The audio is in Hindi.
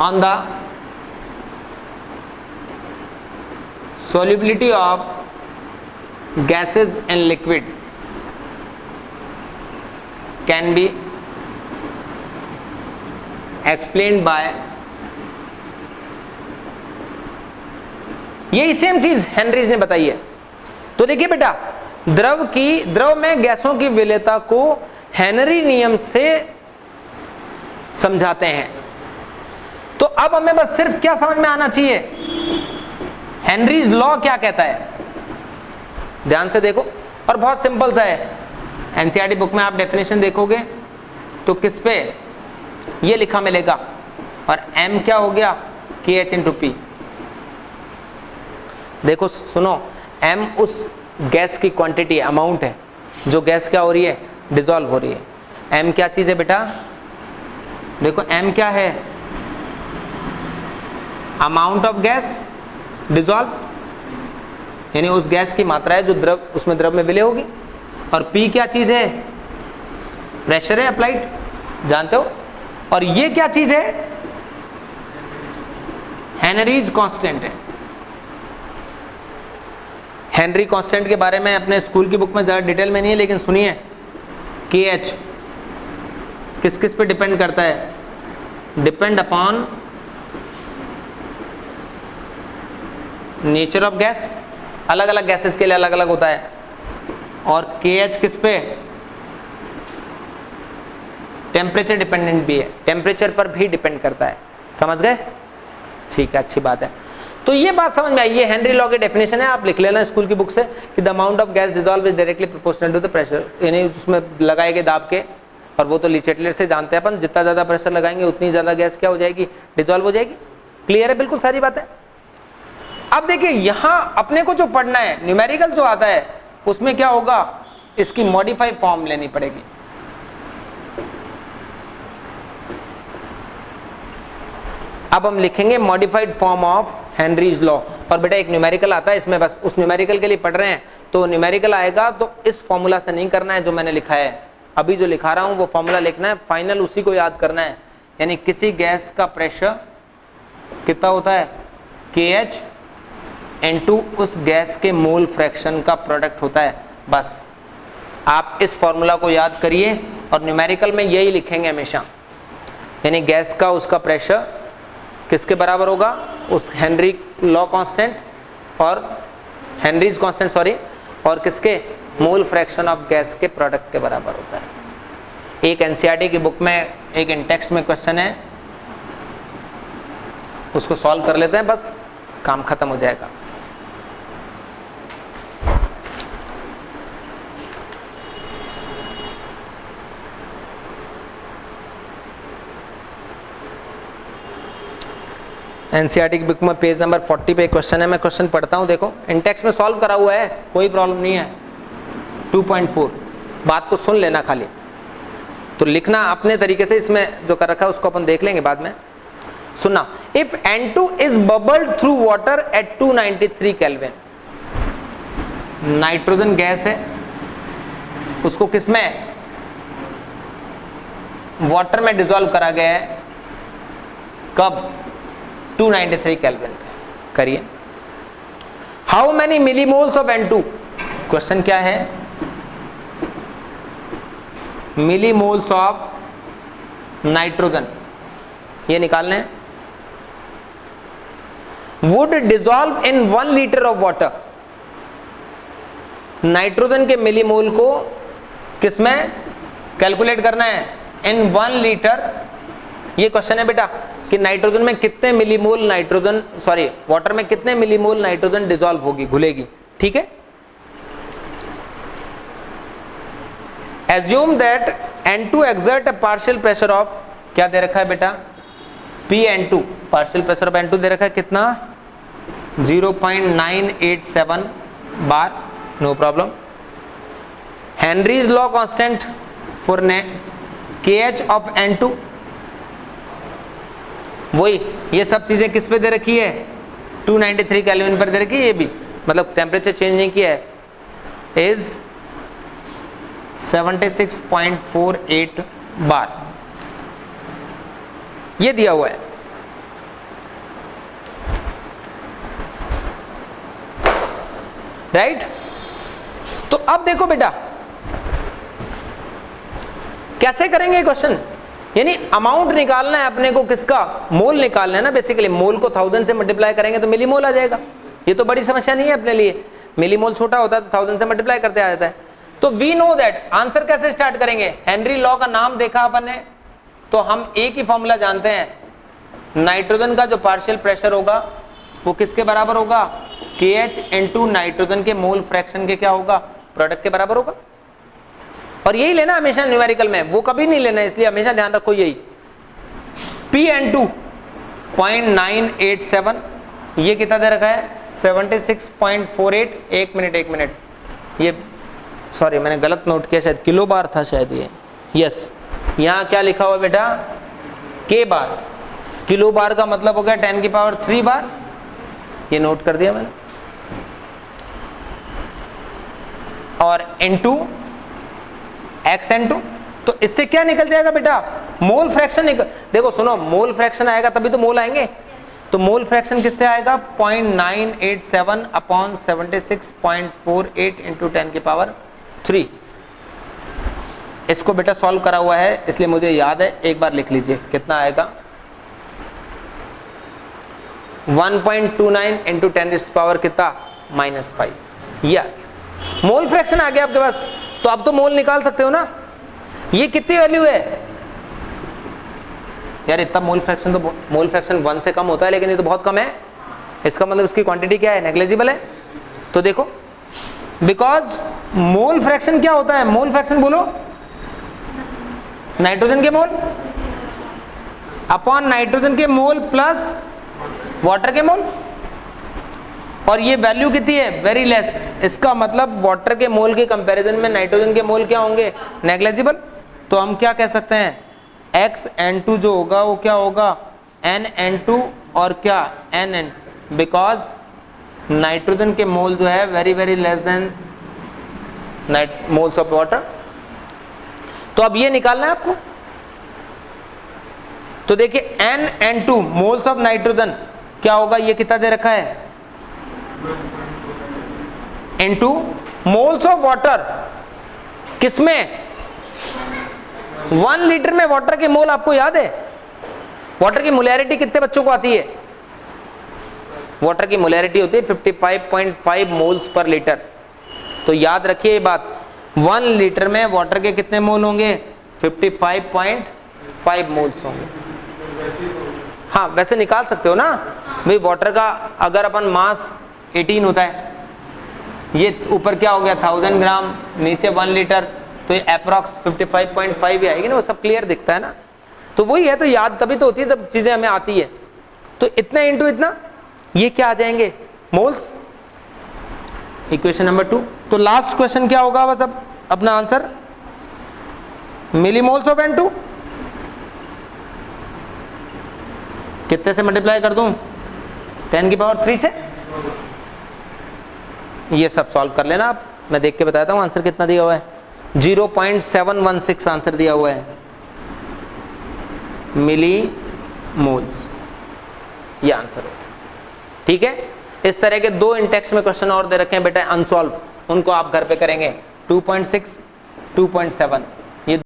on the solubility of gases in liquid can be explained by, यही सेम चीज हेनरीज ने बताई है। तो देखिए बेटा, द्रव में गैसों की विलेयता को हेनरी नियम से समझाते हैं। तो अब हमें बस सिर्फ क्या समझ में आना चाहिए, हेनरीज लॉ क्या कहता है। ध्यान से देखो, और बहुत सिंपल सा है। एनसीईआरटी बुक में आप डेफिनेशन देखोगे तो किस पे ये लिखा मिलेगा, और एम क्या हो गया, के एच इंटू पी। देखो सुनो, एम उस गैस की क्वांटिटी अमाउंट है, जो गैस क्या हो रही है, डिसॉल्व हो रही है। एम क्या चीज है बेटा, देखो एम क्या है, अमाउंट ऑफ गैस डिसॉल्व, यानी उस गैस की मात्रा है जो द्रव उसमें द्रव में विलय होगी। और पी क्या चीज है, प्रेशर है अप्लाइड, जानते हो। और ये क्या चीज है, हेनरीज कांस्टेंट है। हेनरी कांस्टेंट के बारे में अपने स्कूल की बुक में ज़्यादा डिटेल में नहीं है, लेकिन सुनिए, के एच किस किस पे डिपेंड करता है, depend upon nature of gas, अलग अलग गैसेस के लिए अलग अलग होता है। और के एच किस पे, टेम्परेचर डिपेंडेंट भी है, टेम्परेचर पर भी डिपेंड करता है। समझ गए, ठीक है, अच्छी बात है। तो ये बात समझ में आई, ये हेनरी लॉ की डेफिनेशन है, आप लिख लेना स्कूल की बुक से कि the amount of gas dissolve is directly proportional to the pressure, यानी उसमें लगाए गए दाब के, और वो तो लीचेटलर से जानते हैं अपन, जितना ज्यादा प्रेशर लगाएंगे उतनी ज्यादा गैस क्या हो जाएगी, डिसॉल्व हो जाएगी। क्लियर है बिल्कुल सारी बातें। अब देखिए यहां अपने को जो पढ़ना है, न्यूमेरिकल जो आता है उसमें क्या होगा, इसकी मॉडिफाइड फॉर्म लेनी पड़ेगी। अब हम लिखेंगे modified form of Henry's law. और बेटा एक न्यूमेरिकल आता है इसमें, बस उस न्यूमेरिकल के लिए पढ़ रहे हैं तो न्यूमेरिकल आएगा तो इस फॉर्मूला से नहीं करना है जो मैंने लिखा है, अभी जो लिखा रहा हूं वो फॉर्मूला लिखना है, फाइनल उसी को याद करना है। यानी किसी गैस का प्रेशर कितना होता है, के एच इनटू उस गैस के मोल फ्रैक्शन का प्रोडक्ट होता है। बस आप इस फॉर्मूला को याद करिए और न्यूमेरिकल में यही लिखेंगे हमेशा, यानी गैस का उसका प्रेशर किसके बराबर होगा, उस हेनरी लॉ कांस्टेंट और हेनरीज कांस्टेंट सॉरी, और किसके, मोल फ्रैक्शन ऑफ गैस के प्रोडक्ट के बराबर होता है। एक एनसीईआरटी की बुक में एक इन टेक्स्ट में क्वेश्चन है, उसको सॉल्व कर लेते हैं, बस काम खत्म हो जाएगा। एनसीईआरटी की बुक में पेज नंबर 40 पे क्वेश्चन है, मैं क्वेश्चन पढ़ता हूं, देखो इंटेक्स में सॉल्व करा हुआ है, कोई प्रॉब्लम नहीं है। 2.4 बात को सुन लेना खाली, तो लिखना अपने तरीके से, इसमें जो कर रखा है उसको अपन देख लेंगे बाद में। सुनना, if N2 is bubbled through water at 293 kelvin, nitrogen gas है, उसको किसमें, वाटर में डिसॉल्व करा गया है, कब, 293 केल्विन पे। करिए, how many millimoles of N2, question क्या है, मिलीमोल्स ऑफ नाइट्रोजन ये निकालने हैं। Would dissolve in 1 litre of water, nitrogen के मिलीमोल को किसमें कैलकुलेट करना है, इन 1 लीटर। ये क्वेश्चन है बेटा कि नाइट्रोजन में कितने मिलीमोल नाइट्रोजन, सॉरी वाटर में कितने मिलीमोल नाइट्रोजन डिसॉल्व होगी, घुलेगी, ठीक है। Assume that N2 exert a partial pressure of, क्या दे रखा है बेटा, PN2, partial pressure of N2 दे रखा है कितना, 0.987 bar, no problem. Henry's law constant for KH of N2, वही ये सब चीजें किस पे दे रखी है, 293 केल्विन पर दे रखी है, ये भी मतलब टेम्परेचर चेंज नहीं किया है, इज 76.48 बार, ये दिया हुआ है। राइट। तो अब देखो बेटा कैसे करेंगे क्वेश्चन, यानी अमाउंट निकालना है अपने को, किसका, मोल निकालना है ना बेसिकली। मोल को 1000 से मल्टीप्लाई करेंगे तो मिली मोल आ जाएगा। ये तो बड़ी समस्या नहीं है अपने लिए, मिली मोल छोटा होता है तो 1000 से मल्टीप्लाई करते आ जाता है। तो वी नो दैट, आंसर कैसे स्टार्ट करेंगे, हेनरी लॉ का नाम देखा अपन ने, तो हम एक ही फॉर्मूला जानते हैं, नाइट्रोजन का जो पार्शियल प्रेशर होगा वो किसके बराबर होगा, KH इनटू नाइट्रोजन के मोल फ्रैक्शन के क्या होगा, प्रोडक्ट के बराबर होगा। और यही लेना हमेशा न्यूमेरिकल में, वो कभी नहीं लेना, इसलिए हमेशा ध्यान रखो यही। PN2 0.987, ये कितना दे रखा है 76.48, एक मिनट, ये सॉरी मैंने गलत नोट किया, शायद किलो बार था शायद ये, यस यहाँ क्या लिखा हुआ बेटा K बार, किलो बार का मतलब हो गया 10 की पावर 3 बार, ये नोट कर दिया मैंने। और N2 XN2, तो इससे क्या निकल जाएगा बेटा, मोल फ्रैक्शन निकल, देखो सुनो, मोल फ्रैक्शन आएगा तभी तो मोल आएंगे, तो मोल फ्रैक्शन किससे आएगा 0.987 अपॉन 76.48 इंटू 10 की पावर 3। इसको बेटा सॉल्व करा हुआ है इसलिए मुझे याद है, एक बार लिख लीजिए कितना आएगा 1.29 इंटू 10 पावर कितना -5, या मोल फ्रैक्शन आ गया आपके पास। तो अब तो मोल निकाल सकते हो ना, ये कितनी वैल्यू है यार, इतना मोल फ्रैक्शन, तो मोल फ्रैक्शन 1 से कम होता है लेकिन ये तो बहुत कम है, इसका मतलब इसकी क्वांटिटी क्या है, नेग्लिजिबल है। तो देखो बिकॉज मोल फ्रैक्शन क्या होता है, मोल फ्रैक्शन बोलो, नाइट्रोजन के मोल अपॉन नाइट्रोजन के मोल प्लस वाटर के मोल, और ये वैल्यू कितनी है, वेरी लेस, इसका मतलब वाटर के मोल के कंपैरिजन में नाइट्रोजन के मोल क्या होंगे, नेग्लिजिबल। तो हम क्या कह सकते हैं, XN2 जो होगा वो क्या होगा NN2 और क्या NN, बिकॉज नाइट्रोजन के मोल जो है very less than moles of water. तो अब ये निकालना है आपको, तो देखिए NN2 मोल्स ऑफ नाइट्रोजन क्या होगा, ये कितना दे रखा है इनटू मोल्स ऑफ वाटर, किसमें 1 लीटर में वाटर के मोल, आपको याद है वाटर की मोलैरिटी कितने बच्चों को आती है, वाटर की मोलैरिटी होती है 55.5 मोल्स पर लीटर। तो याद रखिए ये बात, 1 लीटर में वाटर के कितने मोल होंगे 55.5 मोल्स होंगे। हाँ वैसे निकाल सकते हो ना भाई, वाटर का अगर अपन मास 18 होता है, ये ऊपर क्या हो गया 1000 ग्राम, नीचे 1 लीटर, तो ये अप्रॉक्स 55.5 ही आएगी ना, वो सब क्लियर दिखता है ना। तो वही है, तो याद तभी तो होती है जब चीजें हमें आती है। तो इतना इंटू इतना, ये क्या आ जाएंगे मोल्स, इक्वेशन नंबर 2। तो लास्ट क्वेश्चन क्या होगा बस अब अपना आंसर, मिलीमोल्स ऑफ N2 कितने से मल्टीप्लाई कर दूं, 10 की पावर 3 से। ये सब सॉल्व कर लेना आप, मैं देख के बताता हूं आंसर कितना दिया हुआ है, 0.716 आंसर दिया हुआ है मिली मोल्स, ये आंसर है। ठीक है, इस तरह के 2 इंटेक्स में क्वेश्चन और दे रखे हैं बेटा अनसॉल्व, उनको आप घर पे करेंगे 2.6 2.7